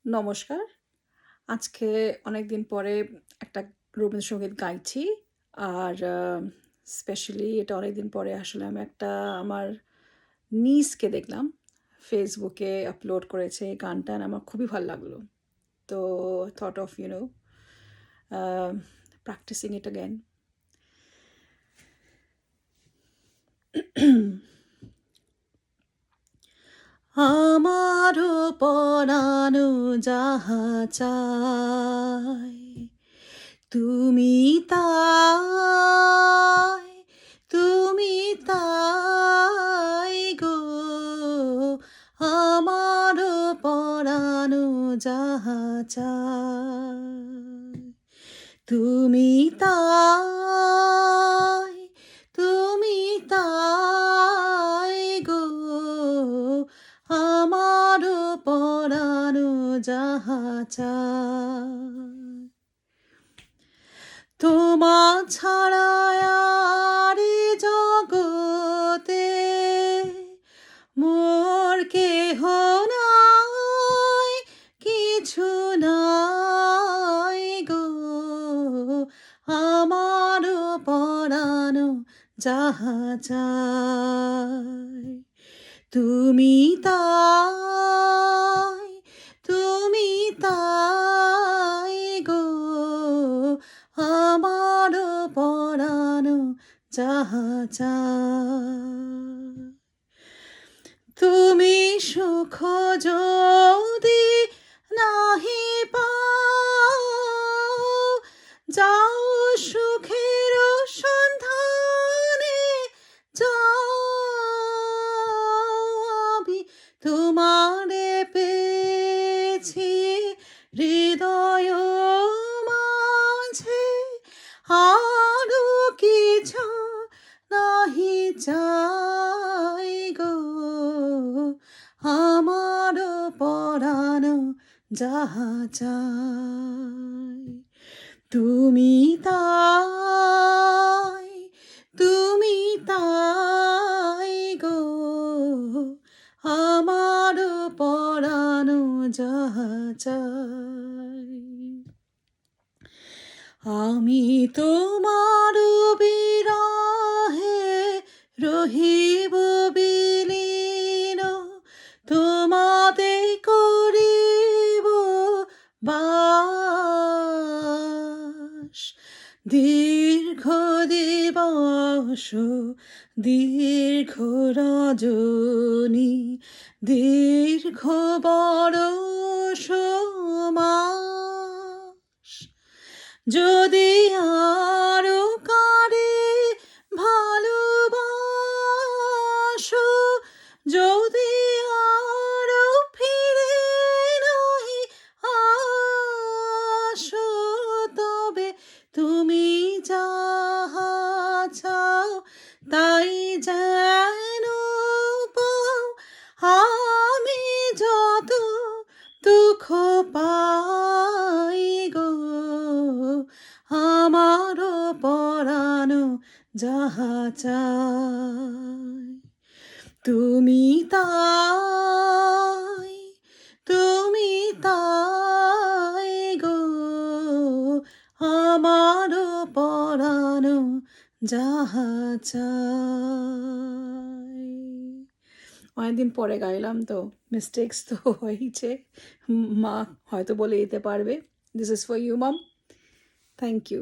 নমস্কার। আজকে অনেকদিন পরে একটা রবীন্দ্রসঙ্গীত গাইছি। আর স্পেশালি এটা অনেকদিন পরে আসলে আমি একটা আমার নিসকে দেখলাম। ফেসবুকে আপলোড করেছে এই গানটা and আমার খুবই ভাল লাগলো। তো thought of, practicing it again. আমারও পরানো যাহা চায় তুমি তাই, তুমি তাই গো, আমারও পরানো যাহা চায় তুমি তাই, তুমি তাই গো, আমারও পরানো যাহা চায় তোমা ছাড়া আর এ জগতে মোর কেহ নাই, কিছু নাই গো, আমারও পরানো যাহা চায় তুমি তাই, তুমি তাই গো, আমারও পরানো যাহা চায় তুমি সুখ যদি নাহি পাও, যাও সুখের সন্ধানে যাও, আমি তোমারে পেয়েছি হৃদয় মাঝে, আরো কিছু নাহি চাই গো, আমারও পরানো যাহা চাই তুমি তাই, তুমি তাই গো, আমারও পরানো যাহা চাই আমি তোমার বিরহে রহিব বিলীন, তোমাতে করিব বাস, দীর্ঘ দিবস দীর্ঘ রজনী, দীর্ঘ বরষ মাস, যদি আরো কারে ভালোবাসো, যদি আরো ফিরে নাহি আসো, তবে তুমি যাহা চাও তাই যেন পাও, আমি যত দুঃখ পাই গো, আমারও পরানো যাহা চাই তুমি তাই, তুমি তাই গো, আমারও পরানো যাহা চাই অনেকদিন পরে গাইলাম তো মিস্টেক্স তো হয়েছে, মা হয়তো বলে দিতে পারবে। This is for you mum, thank you.